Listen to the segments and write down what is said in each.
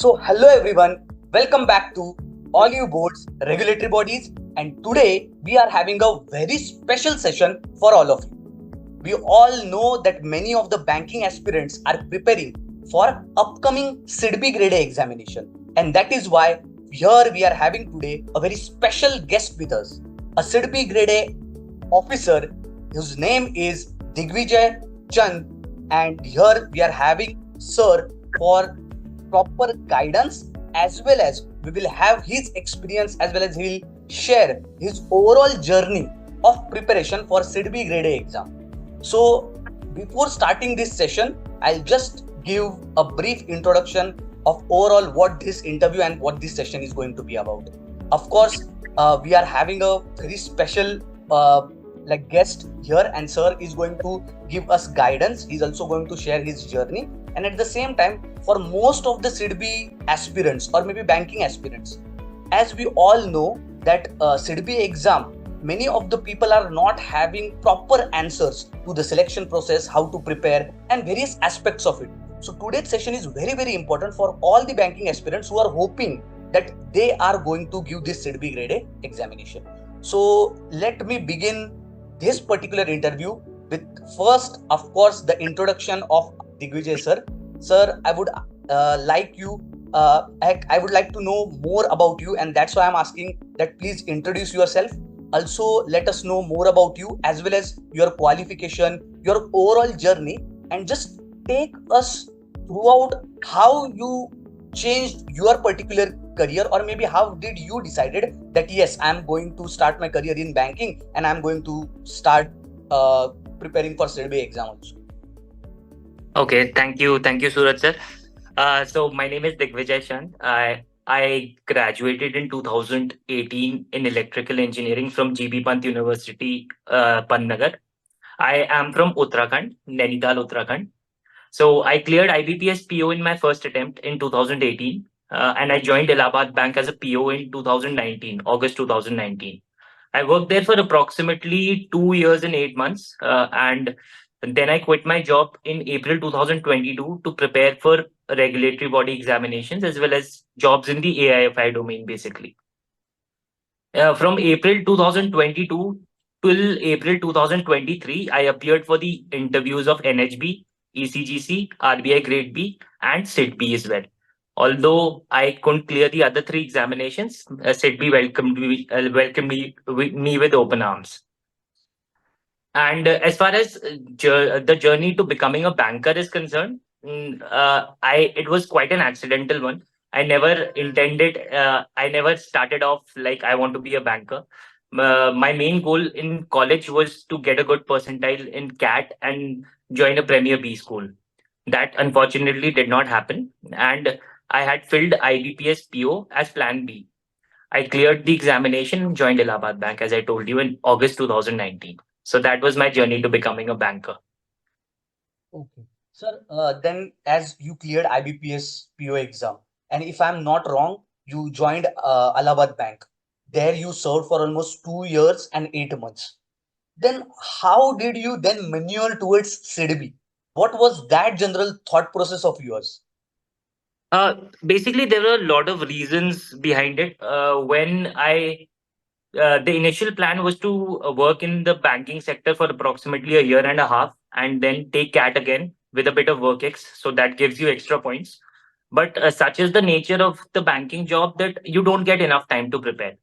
Hello everyone, welcome back to Oliveboard's regulatory bodies, and today we are having a very special session for all of you. We all know that many of the banking aspirants are preparing for upcoming SIDBI Grade A examination, and that is why here we are having today a very special guest with us, a SIDBI Grade A officer whose name is Digvijay Chand, and here we are having Sir for proper guidance, as well as we will have his experience, as well as he will share his overall journey of preparation for SIDBI Grade A exam. So before starting this session, I'll just give a brief introduction of overall what this interview and what this session is going to be about. Of course, we are having a very special guest here, and sir is going to give us guidance. He's also going to share his journey, and at the same time, for most of the SIDBI aspirants or maybe banking aspirants, as we all know that SIDBI exam, many of the people are not having proper answers to the selection process, how to prepare, and various aspects of it. So today's session is very, very important for all the banking aspirants who are hoping that they are going to give this SIDBI Grade A examination. So let me begin this particular interview with first, of course, the introduction of Digvijay sir. Sir, I would like to know more about you, and that's why I'm asking that please introduce yourself. Also, let us know more about you as well as your qualification, your overall journey, and just take us throughout how you changed your particular career, or maybe how did you decided that yes, I'm going to start my career in banking and I'm going to start preparing for SEBI exam also. Okay, thank you, Suraj sir. So my name is Digvijay Chand. I graduated in 2018 in electrical engineering from GB Pant University, Pantnagar. I am from Uttarakhand, Nainital, Uttarakhand. So I cleared IBPS PO in my first attempt in 2018, and I joined Allahabad Bank as a PO in 2019, August 2019. I worked there for approximately 2 years and 8 months, and then I quit my job in April 2022 to prepare for regulatory body examinations as well as jobs in the AIFI domain, basically. From April 2022 till April 2023, I appeared for the interviews of NHB, ECGC, RBI Grade B, and SIDBI as well. Although I couldn't clear the other three examinations, SIDBI welcomed me with open arms. And as far as the journey to becoming a banker is concerned, it was quite an accidental one. I never intended. I never started off like I want to be a banker. My main goal in college was to get a good percentile in CAT and join a Premier B school. That unfortunately did not happen, and I had filled IBPS PO as Plan B. I cleared the examination and joined Allahabad Bank, as I told you, in August 2019. So that was my journey to becoming a banker. Okay. Sir, then as you cleared IBPS PO exam, and if I'm not wrong, you joined Allahabad Bank. There you served for almost 2 years and 8 months. Then how did you then maneuver towards SIDBI? What was that general thought process of yours? Basically, there were a lot of reasons behind it. The initial plan was to work in the banking sector for approximately a year and a half and then take CAT again with a bit of work X. So that gives you extra points. But such is the nature of the banking job that you don't get enough time to prepare.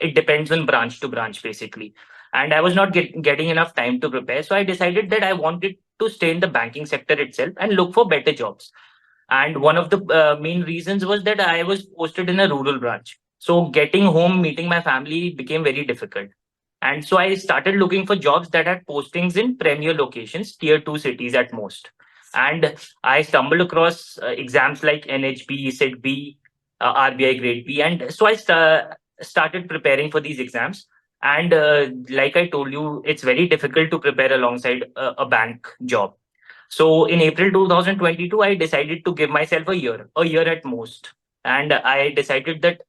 It depends on branch to branch, basically. And I was not getting enough time to prepare. So I decided that I wanted to stay in the banking sector itself and look for better jobs. And one of the main reasons was that I was posted in a rural branch. So getting home, meeting my family became very difficult. And so I started looking for jobs that had postings in premier locations, tier two cities at most. And I stumbled across exams like NHB, SIDBI, RBI Grade B. And so I started preparing for these exams. And like I told you, it's very difficult to prepare alongside a bank job. So in April 2022, I decided to give myself a year at most. And I decided that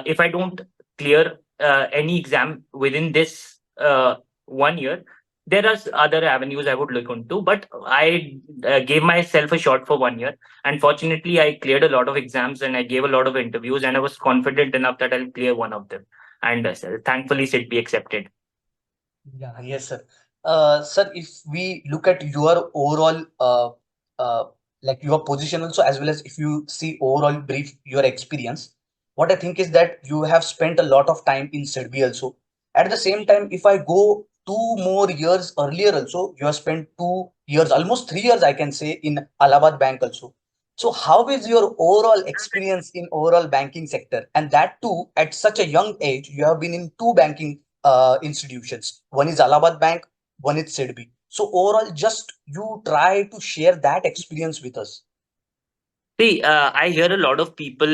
if I don't clear any exam within this 1 year, there are other avenues I would look into, but I gave myself a shot for 1 year. And fortunately, I cleared a lot of exams and I gave a lot of interviews, and I was confident enough that I'll clear one of them. And thankfully, SIDBI accepted. Yeah, yes, sir. Sir, if we look at your overall, like your position also, as well as if you see overall brief your experience, what I think is that you have spent a lot of time in SEDBI also. At the same time, if I go 2 more years earlier also, you have spent 2 years, almost 3 years, I can say, in Allahabad Bank also. So, how is your overall experience in overall banking sector? And that too, at such a young age, you have been in two banking institutions. One is Allahabad Bank, one is SIDBI. So overall, just you try to share that experience with us. See, I hear a lot of people,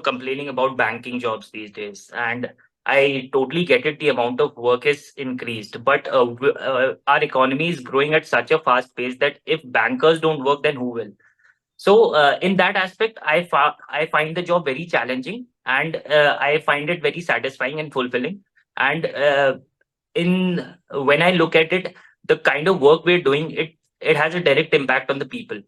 complaining about banking jobs these days, and I totally get it. The amount of work is increased, but our economy is growing at such a fast pace that if bankers don't work, then who will? So, in that aspect, I find the job very challenging, and I find it very satisfying and fulfilling. And in when I look at it, the kind of work we're doing, it has a direct impact on the people.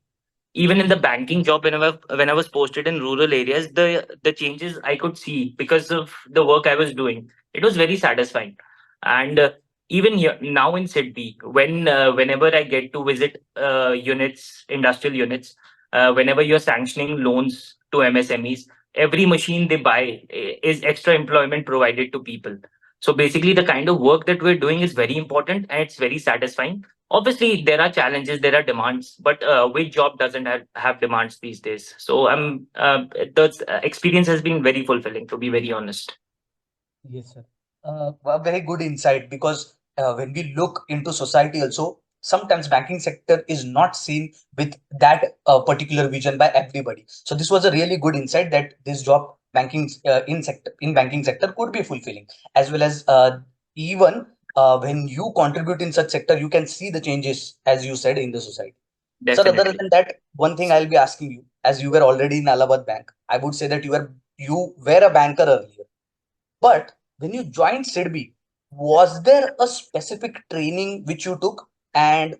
Even in the banking job, when I was posted in rural areas, the changes I could see because of the work I was doing, it was very satisfying. And even here now in SIDBI, whenever I get to visit units, industrial units, whenever you're sanctioning loans to MSMEs, every machine they buy is extra employment provided to people. So basically, the kind of work that we're doing is very important and it's very satisfying. Obviously, there are challenges, there are demands, but which job doesn't have demands these days? So the experience has been very fulfilling, to be very honest. Yes, sir. A very good insight because when we look into society also, sometimes banking sector is not seen with that particular vision by everybody. So this was a really good insight that this job banking in banking sector could be fulfilling, as well as even when you contribute in such sector, you can see the changes as you said in the society. Sir, other Definitely. than that, one thing I'll be asking you, as you were already in Allahabad Bank, I would say that you were a banker earlier. But when you joined SIDBI, was there a specific training which you took? And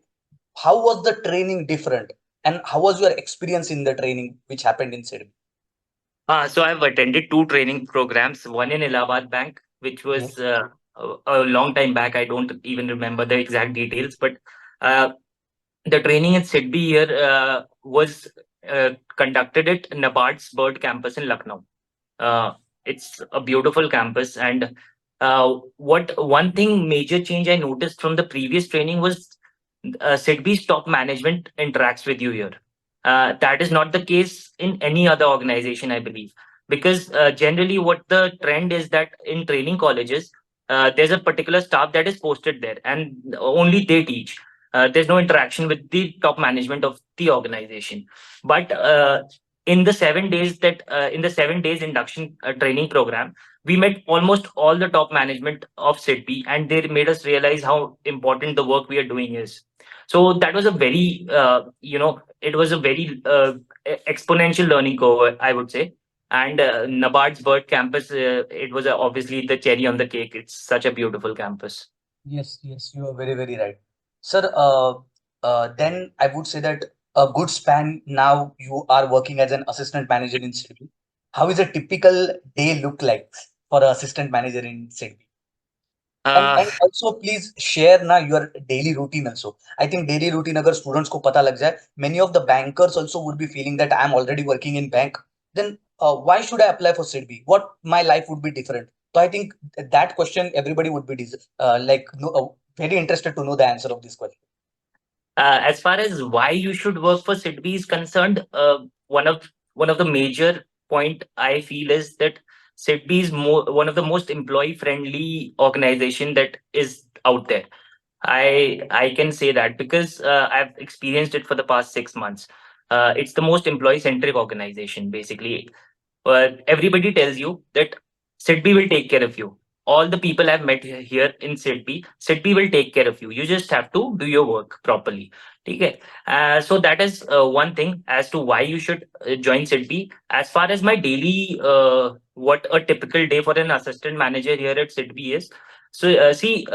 how was the training different? And how was your experience in the training which happened in SIDBI? So I've attended two training programs, one in Allahabad Bank, which was Yes. a long time back. I don't even remember the exact details, but uh, the training at SIDBI here was conducted at Nabard's Bird campus in Lucknow. Uh, it's a beautiful campus, and what one thing major change I noticed from the previous training was SIDBI's top management interacts with you here. That is not the case in any other organization, I believe, because generally what the trend is that in training colleges, there's a particular staff that is posted there, and only they teach. There's no interaction with the top management of the organization. But in the 7 days induction training program, we met almost all the top management of SIDBI, and they made us realize how important the work we are doing is. So that was a very, it was a very exponential learning curve, I would say. And Nabard's Bird campus, it was obviously the cherry on the cake. It's such a beautiful campus. Yes, yes, you are very, very right. Sir, then I would say that a good span now you are working as an assistant manager in SIDBI. How is a typical day look like for an assistant manager in SIDBI? And Uh, and also please share na your daily routine also. I think daily routine अगर students को पता लग जाए, many of the bankers also would be feeling that I am already working in bank. Then why should I apply for SIDBI? What my life would be different? So I think that question everybody would be very interested to know the answer of this question. as far as why you should work for SIDBI is concerned, one of the major point I feel is that SIDBI is one of the most employee friendly organization that is out there. I can say that because I've experienced it for the past 6 months. It's the most employee centric organization. Basically, everybody tells you that SIDBI will take care of you. All the people I've met here in SIDBI will take care of you. You just have to do your work properly. Okay. So that is one thing as to why you should join SIDBI. As far as my daily, what a typical day for an assistant manager here at SIDBI is, So see,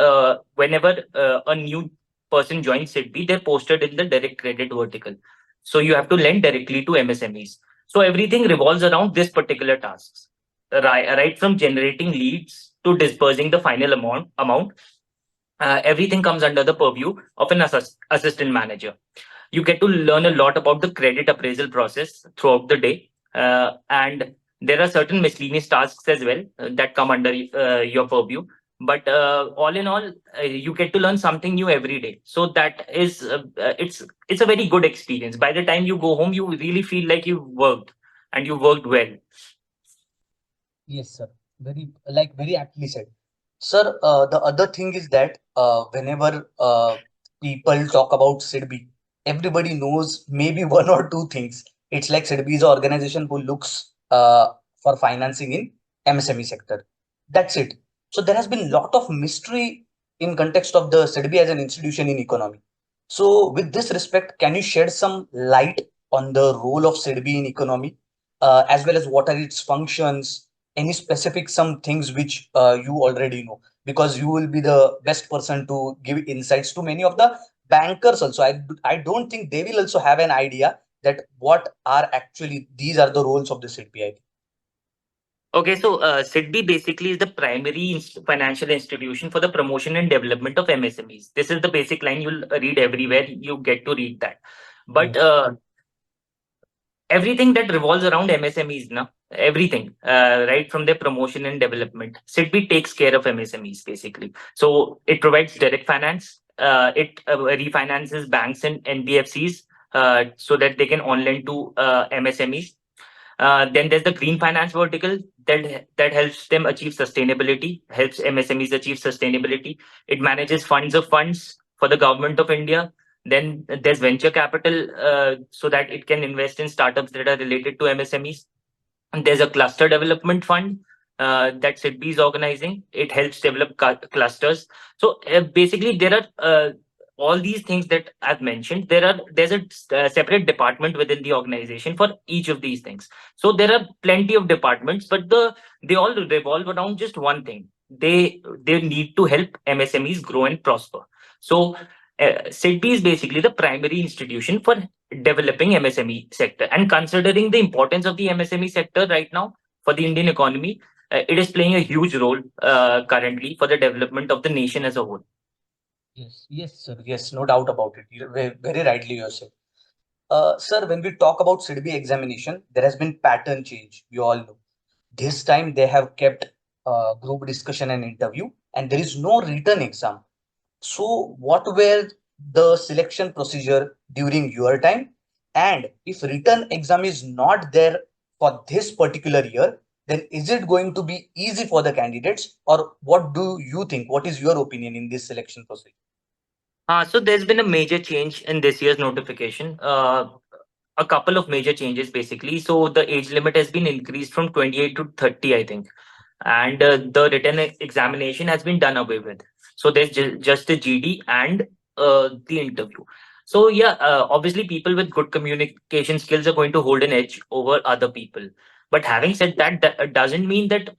whenever a new person joins SIDBI, they're posted in the direct credit vertical. So you have to lend directly to MSMEs. So everything revolves around this particular tasks, right from generating leads to disbursing the final amount. Everything comes under the purview of an assistant manager. You get to learn a lot about the credit appraisal process throughout the day, and there are certain miscellaneous tasks as well that come under your purview. But all in all, you get to learn something new every day. So that is it's a very good experience. By the time you go home, you really feel like you worked and you worked well. Yes, sir. Very aptly said. Sir, the other thing is that whenever people talk about SIDBI, everybody knows maybe one or two things. It's like SIDBI is an organization who looks for financing in MSME sector. That's it. So there has been lot of mystery in context of the SIDBI as an institution in economy. So with this respect, can you shed some light on the role of SIDBI in economy, as well as what are its functions? Any specific some things which you already know, because you will be the best person to give insights to many of the bankers also. I don't think they will also have an idea that what are actually these are the roles of the CPI. Okay, so SIDBI basically is the primary financial institution for the promotion and development of MSMEs. This is the basic line you'll read everywhere. You get to read that. But Yes. everything that revolves around MSMEs, now everything, right from their promotion and development, SIDBI takes care of MSMEs basically. So it provides direct finance. It refinances banks and NBFCs so that they can on lend to MSMEs. Then there's the green finance vertical that helps them achieve sustainability, helps MSMEs achieve sustainability. It manages funds for the government of India. Then there's venture capital, so that it can invest in startups that are related to MSMEs. And there's a cluster development fund that SIDBI is organizing. It helps develop clusters. So basically, there are all these things that I've mentioned. There's a separate department within the organization for each of these things. So there are plenty of departments, but they all revolve around just one thing. They need to help MSMEs grow and prosper. So SIDBI is basically the primary institution for developing MSME sector. And considering the importance of the MSME sector right now for the Indian economy, it is playing a huge role currently for the development of the nation as a whole. Yes, yes, sir. Yes, no doubt about it. Very rightly you said. Sir, when we talk about SIDBI examination, there has been pattern change. We all know. This time they have kept group discussion and interview, and there is no written exam. So, what were the selection procedure during your time? And if written exam is not there for this particular year, then is it going to be easy for the candidates, or what do you think? What is your opinion in this selection procedure? So there's been a major change in this year's notification. A couple of major changes basically. So the age limit has been increased from 28 to 30, I think, and the written examination has been done away with. So there's just a GD and the interview. So yeah, obviously people with good communication skills are going to hold an edge over other people. But having said that, that doesn't mean that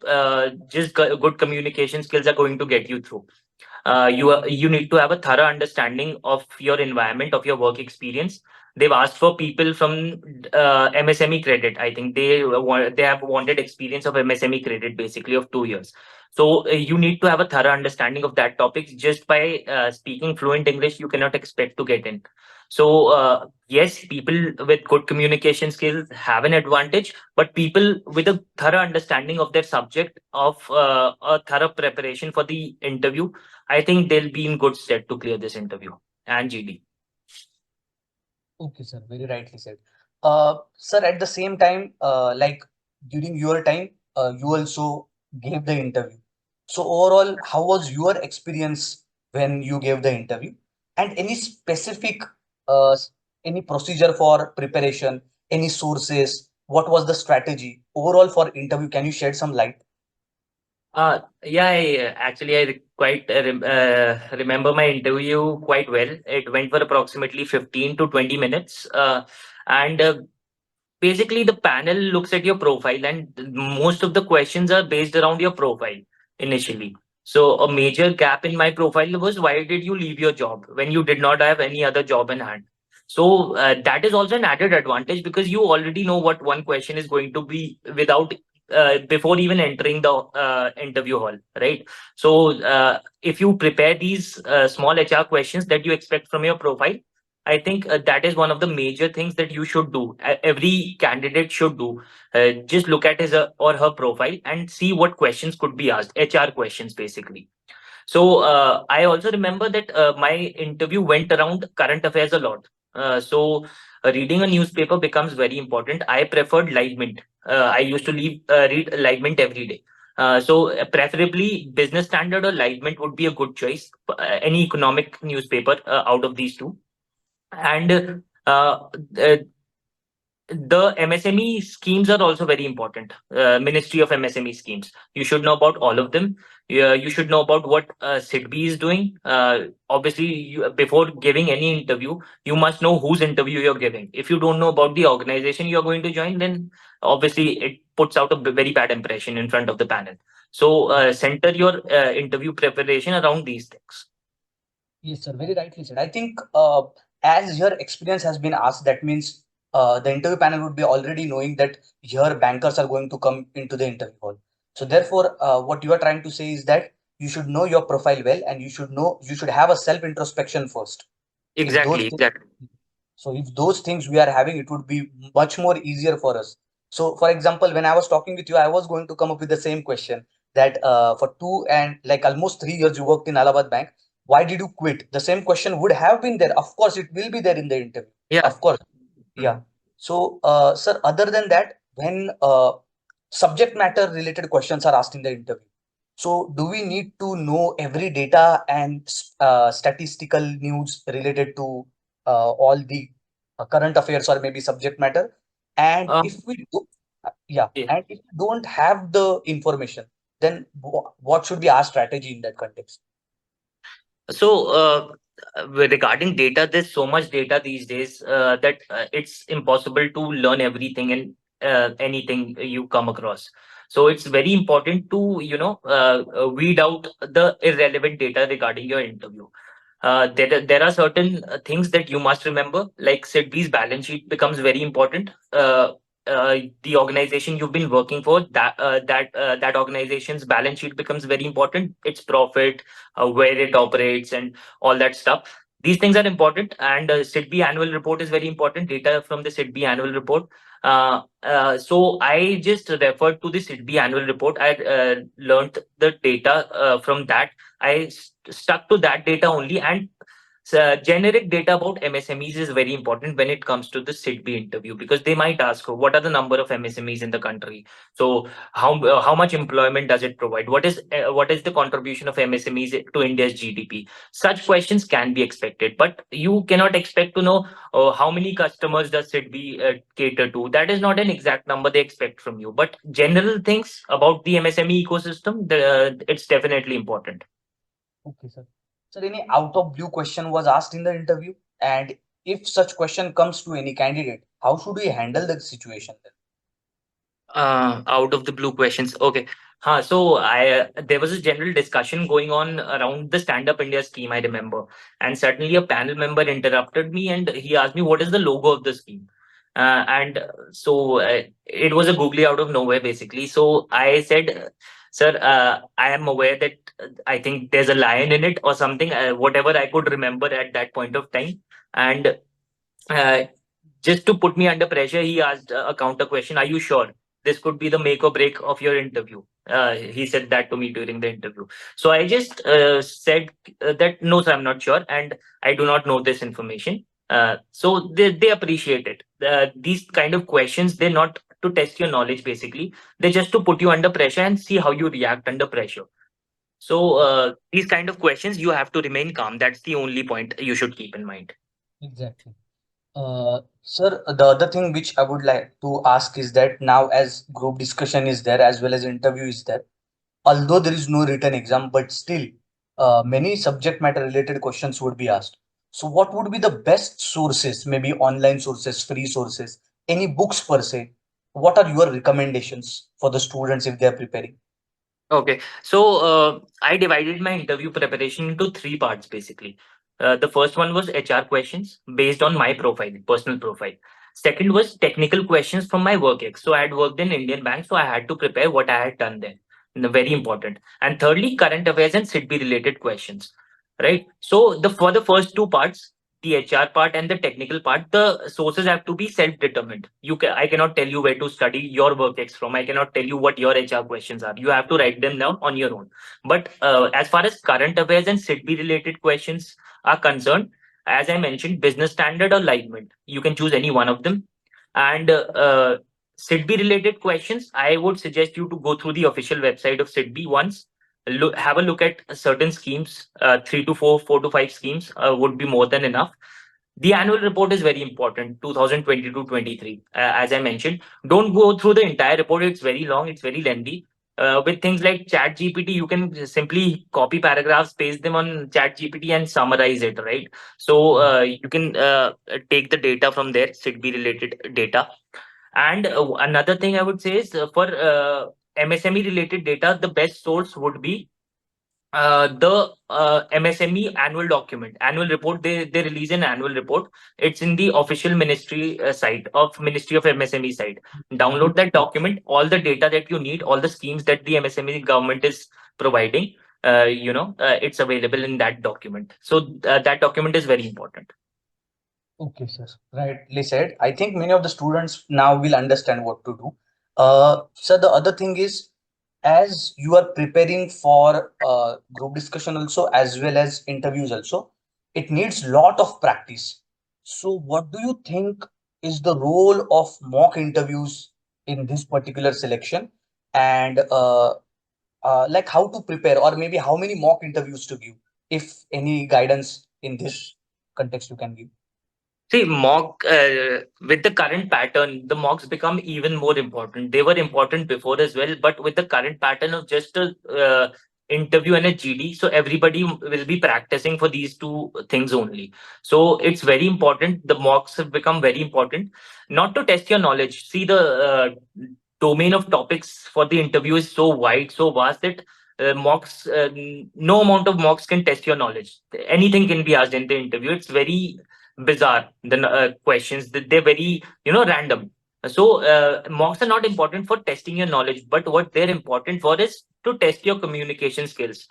just good communication skills are going to get you through. You need to have a thorough understanding of your environment, of your work experience. They've asked for people from MSME credit. I think they have wanted experience of MSME credit basically of 2 years. So you need to have a thorough understanding of that topic. Just by speaking fluent English, you cannot expect to get in. So yes, people with good communication skills have an advantage, but people with a thorough understanding of their subject, of a thorough preparation for the interview, I think they'll be in good stead to clear this interview and GD. Okay, sir, very rightly said. Sir, at the same time, like during your time, you also gave the interview. So overall, how was your experience when you gave the interview? And any specific, any procedure for preparation, any sources? What was the strategy overall for interview? Can you shed some light? Yeah, actually, I quite remember my interview quite well. It went for approximately 15 to 20 minutes. And basically, the panel looks at your profile, and most of the questions are based around your profile initially. So a major gap in my profile was, why did you leave your job when you did not have any other job in hand? So that is also an added advantage, because you already know what one question is going to be without before even entering the interview hall, right? So if you prepare these small HR questions that you expect from your profile, I think that is one of the major things that you should do. Every candidate should do. Just look at his or her profile and see what questions could be asked. HR questions, basically. So I also remember that my interview went around current affairs a lot. Reading a newspaper becomes very important. I preferred Live Mint. I used to read Live Mint every day. Preferably Business Standard or Live Mint would be a good choice. Any economic newspaper out of these two. And uh, the MSME schemes are also very important. Ministry of MSME schemes. You should know about all of them. You should know about what SIDBI is doing. Obviously, before giving any interview, you must know whose interview you're giving. If you don't know about the organization you're going to join, then obviously it puts out a very bad impression in front of the panel. So center your interview preparation around these things. Yes, sir. Very rightly said. I think as your experience has been asked, that means the interview panel would be already knowing that your bankers are going to come into the interview hall. So therefore, what you are trying to say is that you should know your profile well, and you should have a self introspection first. If those Exactly, things, exactly. so if those things we are having, it would be much more easier for us. So, for example, when I was talking with you, I was going to come up with the same question that for 2 and like almost 3 years you worked in Allahabad Bank. Why did you quit? The same question would have been there. Of course, it will be there in the interview. Yeah. Of course. Mm. Yeah. So, sir, other than that, when subject matter related questions are asked in the interview, so do we need to know every data and statistical news related to all the current affairs or maybe subject matter? And Um, if we do, yeah, yeah. and if we don't have the information, then what should be our strategy in that context? So, regarding data, there's so much data these days that it's impossible to learn everything and anything you come across. So it's very important to, weed out the irrelevant data regarding your interview. There are certain things that you must remember, like SIDBI's balance sheet becomes very important. The organization you've been working for, that organization's balance sheet becomes very important. Its profit, where it operates, and all that stuff. These things are important, and SIDBI annual report is very important. Data from the SIDBI annual report. So I just referred to the SIDBI annual report. I learned the data from that. I stuck to that data only, and generic data about MSMEs is very important when it comes to the SIDBI interview, because they might ask, what are the number of MSMEs in the country? So how much employment does it provide? What is the contribution of MSMEs to India's GDP? Such questions can be expected, but you cannot expect to know how many customers does SIDBI cater to. That is not an exact number they expect from you, but general things about the MSME ecosystem, it's definitely important. Okay, sir. Sir, any out of blue question was asked in the interview, and if such question comes to any candidate, how should we handle the situation then? Out of the blue questions. Okay. So I there was a general discussion going on around the Stand Up India scheme, I remember. And suddenly a panel member interrupted me and he asked me, what is the logo of the scheme? It was a googly out of nowhere, basically. So I said, sir, I am aware that I think there's a lion in it or something, whatever I could remember at that point of time. And uh, just to put me under pressure, he asked a counter question. Are you sure this could be the make or break of your interview? He said that to me during the interview. So I just said that no, sir, I'm not sure. And I do not know this information. So they appreciate it. These kind of questions, they're not to test your knowledge, basically. They're just to put you under pressure and see how you react under pressure. So these kind of questions, you have to remain calm. That's the only point you should keep in mind. Exactly. Sir, the other thing which I would like to ask is that now as group discussion is there as well as interview is there, although there is no written exam, but still many subject matter related questions would be asked. So what would be the best sources, maybe online sources, free sources, any books per se? What are your recommendations for the students if they are preparing? Okay, so I divided my interview preparation into three parts basically. The first one was HR questions based on my profile, personal profile. Second was technical questions from my work ex. So I had worked in Indian bank, so I had to prepare what I had done there. Very important. And thirdly, current affairs and SIDBI related questions. Right. So the for the first two parts, the HR part and the technical part, the sources have to be self-determined. I cannot tell you where to study your work ex from. I cannot tell you what your HR questions are. You have to write them down on your own. But as far as current affairs and SIDBI related questions are concerned, as I mentioned, business standard or alignment, you can choose any one of them. And SIDBI related questions, I would suggest you to go through the official website of SIDBI once. Have a look at certain schemes, three to four, four to five schemes would be more than enough. The annual report is very important, 2022-23. As I mentioned, don't go through the entire report. It's very long, it's very lengthy. With things like Chat GPT, you can simply copy paragraphs, paste them on Chat GPT, and summarize it, right? So you can take the data from there, SIDBI related data. And another thing I would say is for MSME related data, the best source would be the MSME annual document, annual report. They release an annual report. It's in the official ministry site of Ministry of MSME site. Download that document, all the data that you need, all the schemes that the MSME government is providing. It's available in that document. So that document is very important. Okay, sir. Rightly said. I think many of the students now will understand what to do. So the other thing is, as you are preparing for group discussion also, as well as interviews also, it needs lot of practice. So what do you think is the role of mock interviews in this particular selection? And like how to prepare, or maybe how many mock interviews to give, if any guidance in this context you can give. See, with the current pattern, the mocks become even more important. They were important before as well, but with the current pattern of just a interview and a GD, so everybody will be practicing for these two things only. So it's very important. The mocks have become very important, not to test your knowledge. See, the domain of topics for the interview is so wide, so vast that no amount of mocks can test your knowledge. Anything can be asked in the interview. It's very bizarre, the questions that they're very random. So mocks are not important for testing your knowledge, but what they're important for is to test your communication skills.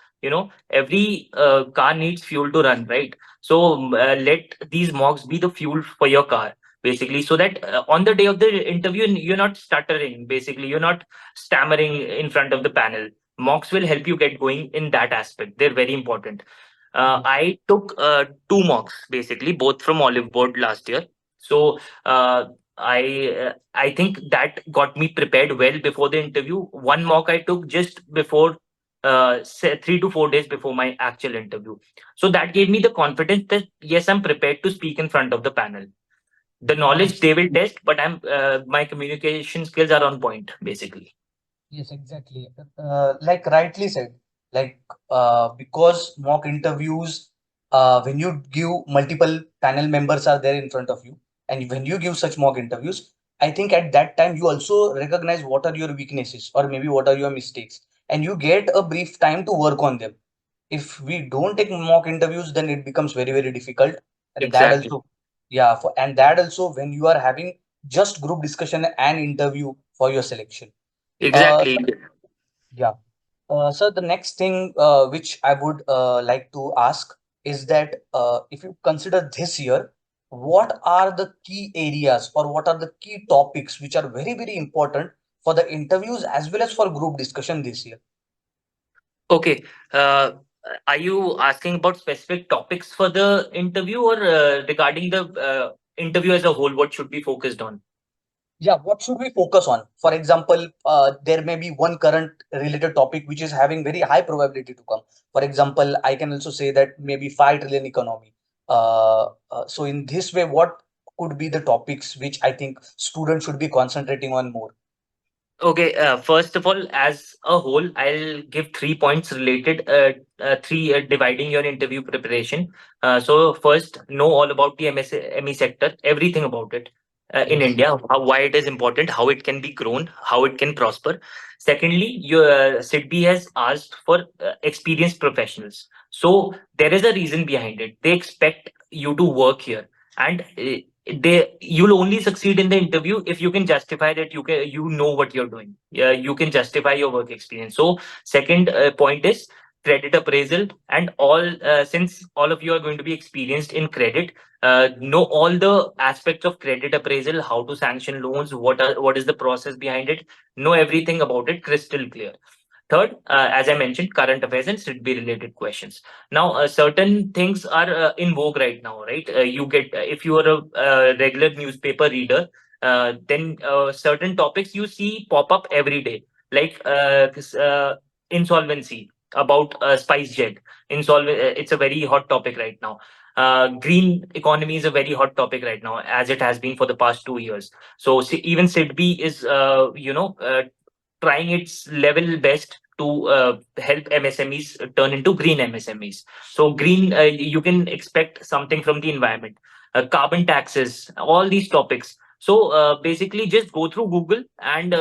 Every car needs fuel to run, right? So let these mocks be the fuel for your car, basically, so that on the day of the interview you're not stuttering, basically you're not stammering in front of the panel. Mocks will help you get going in that aspect. They're very important. I took two mocks basically, both from Oliveboard last year. So I think that got me prepared well before the interview. One mock I took just before, say 3 to 4 days before my actual interview. So that gave me the confidence that yes, I'm prepared to speak in front of the panel. The knowledge they will test, but my communication skills are on point basically. Yes, exactly. Like rightly said, like because mock interviews, when you give multiple panel members are there in front of you, and when you give such mock interviews, I think at that time you also recognize what are your weaknesses or maybe what are your mistakes, and you get a brief time to work on them. If we don't take mock interviews, then it becomes very, very difficult. And that Exactly. also, yeah, and that also when you are having just group discussion and interview for your selection. Exactly. So yeah. So the next thing which I would like to ask is that if you consider this year, what are the key areas or what are the key topics which are very, very important for the interviews as well as for group discussion this year? Okay. Uh, are you asking about specific topics for the interview, or regarding the interview as a whole? What should be focused on? Yeah, what should we focus on? For example, there may be one current related topic which is having very high probability to come. For example, I can also say that maybe 5 trillion economy. So in this way, what could be the topics which I think students should be concentrating on more? Okay. First of all, as a whole, I'll give 3 points related. Three dividing your interview preparation. So first, know all about the MSME sector, everything about it. in Yes. India, why it is important, how it can be grown, how it can prosper. Secondly, your SIDBI has asked for experienced professionals. So there is a reason behind it. They expect you to work here, and you'll only succeed in the interview if you can justify that you know what you're doing. Yeah, you can justify your work experience. So second point is credit appraisal, and all since all of you are going to be experienced in credit, know all the aspects of credit appraisal, how to sanction loans, what is the process behind it, know everything about it crystal clear. Third, as I mentioned, current affairs and SIDBI related questions. Now, certain things are in vogue right now, right? You get if you are a regular newspaper reader, then certain topics you see pop up every day, like insolvency, about SpiceJet. It's a very hot topic right now. Green economy is a very hot topic right now, as it has been for the past 2 years. So even SIDBI is, trying its level best to help MSMEs turn into green MSMEs. So green, you can expect something from the environment, carbon taxes, all these topics. So basically, just go through Google and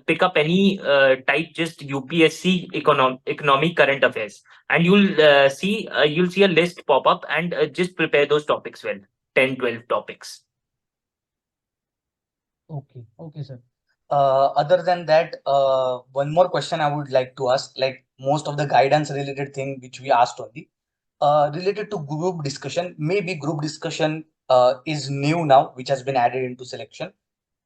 pick up any type, just UPSC economic current affairs, and you'll see a list pop up, and just prepare those topics well. 10, 12 topics. Okay, okay, sir. Other than that, one more question I would like to ask, like most of the guidance related thing which we asked only, related to group discussion. Maybe group discussion is new now, which has been added into selection.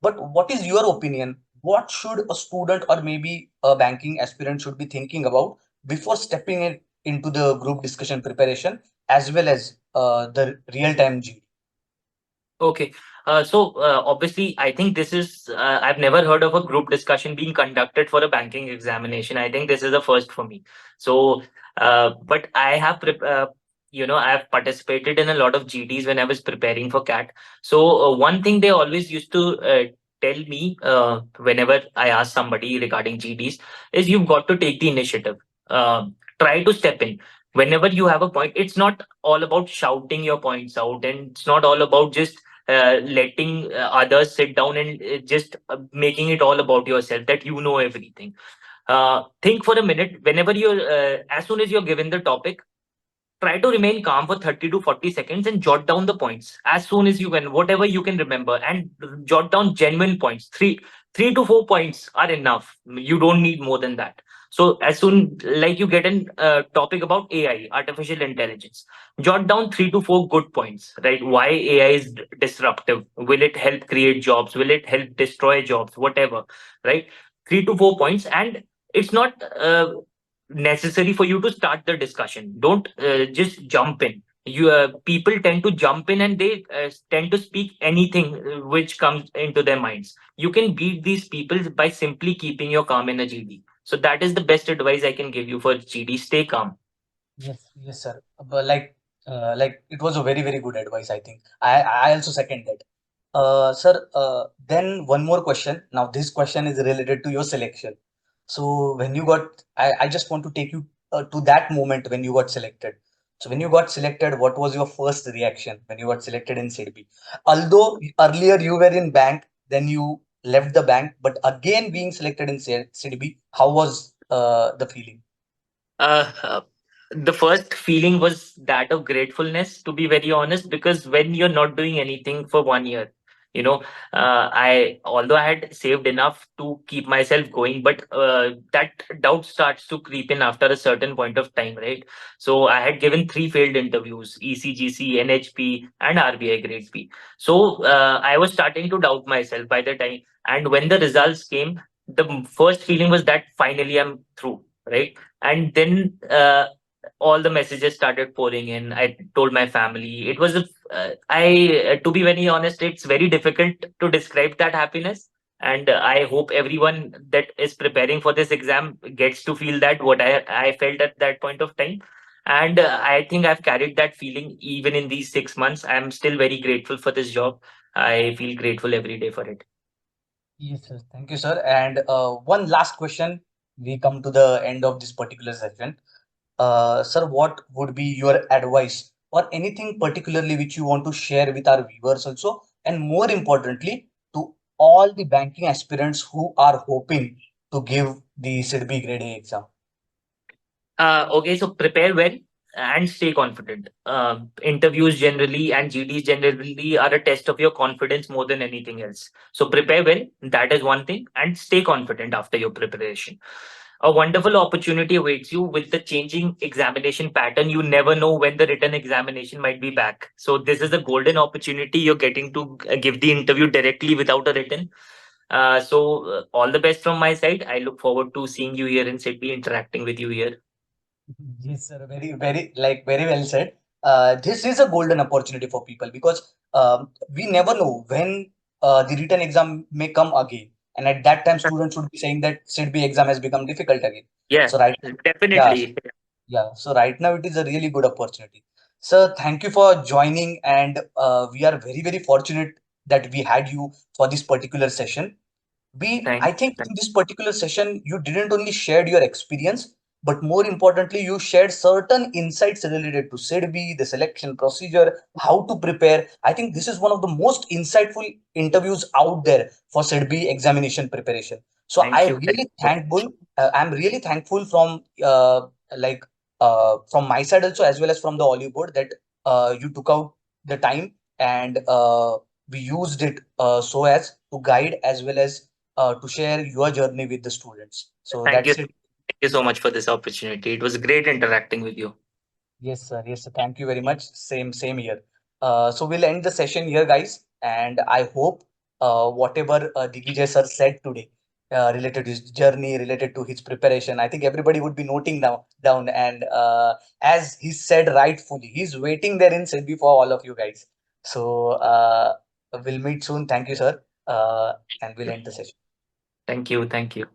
But what is your opinion? What should a student or maybe a banking aspirant should be thinking about before stepping into the group discussion preparation as well as the real-time GD? Okay. So obviously, I think this is, I've never heard of a group discussion being conducted for a banking examination. I think this is a first for me. So, but I have participated in a lot of GDs when I was preparing for CAT. So one thing they always used to tell me whenever I ask somebody regarding GDs is you've got to take the initiative. Try to step in whenever you have a point. It's not all about shouting your points out, and it's not all about just letting others sit down and just making it all about yourself, that you know everything. Think for a minute. Whenever you're as soon as you're given the topic, try to remain calm for 30 to 40 seconds and jot down the points as soon as you can, whatever you can remember, and jot down genuine points. Three to four points are enough. You don't need more than that. So as soon like you get an topic about AI, artificial intelligence, jot down 3 to 4 good points, right? Why AI is disruptive? Will it help create jobs? Will it help destroy jobs? Whatever, right? 3 to 4 points, and it's not necessary for you to start the discussion. Don't just jump in. You People tend to jump in, and they tend to speak anything which comes into their minds. You can beat these people by simply keeping your calm in a GD. So that is the best advice I can give you for GD. Stay calm. Yes, yes, sir. But like it was a very, very good advice, I think. I also second that. Sir, then one more question. Now, this question is related to your selection. So, when you got, I just want to take you to that moment when you got selected. So, when you got selected, what was your first reaction when you got selected in SIDBI? Although earlier you were in bank, then you left the bank, but again being selected in SIDBI, how was the feeling? Uh, uh, the first feeling was that of gratefulness, to be very honest, because when you're not doing anything for 1 year, you know, although I had saved enough to keep myself going, but that doubt starts to creep in after a certain point of time, right? So I had given 3 failed interviews: ECGC, NHP, and RBI Grade B. So I was starting to doubt myself by the time, and when the results came, the first feeling was that finally I'm through, right? And then all the messages started pouring in. I told my family. It was to be very honest, it's very difficult to describe that happiness, and I hope everyone that is preparing for this exam gets to feel that what I felt at that point of time. And I think I've carried that feeling even in these 6 months. I'm still very grateful for this job. I feel grateful every day for it. Yes, sir. Thank you, sir. And one last question. We come to the end of this particular session. Sir, what would be your advice or anything particularly which you want to share with our viewers also and more importantly, to all the banking aspirants who are hoping to give the SIDBI Grade A exam? Okay, so prepare well and stay confident. Interviews generally and GDs generally are a test of your confidence more than anything else. So prepare well, that is one thing, and stay confident after your preparation. A wonderful opportunity awaits you with the changing examination pattern. You never know when the written examination might be back. So this is a golden opportunity. You're getting to give the interview directly without a written. All the best from my side. I look forward to seeing you here in Sydney, interacting with you here. Yes, sir. Very well said. This is a golden opportunity for people because we never know when the written exam may come again, and at that time, students should be saying that SIDBI exam has become difficult again. Yeah, So yeah, definitely. yeah. So right now, it is a really good opportunity. Sir, thank you for joining, and we are very fortunate that we had you for this particular session. I Thanks. think in this particular session, you didn't only shared your experience, but more importantly, you shared certain insights related to SIDBI, the selection procedure, how to prepare. I think this is one of the most insightful interviews out there for SIDBI examination preparation. So Thank you. Thank you so much. I'm really thankful like from my side also, as well as from the Oliveboard, that you took out the time, and we used it so as to guide as well as to share your journey with the students. So Thank you. that's it. Thank you so much for this opportunity. It was great interacting with you. Yes, sir. Yes, sir. Thank you very much. Same here. So we'll end the session here, guys. And I hope whatever Digvijay sir said today related to his journey, related to his preparation, I think everybody would be noting down. And as he said rightfully, he's waiting there in SEBI for all of you guys. So we'll meet soon. Thank you, sir. And we'll end the session. Thank you. Thank you.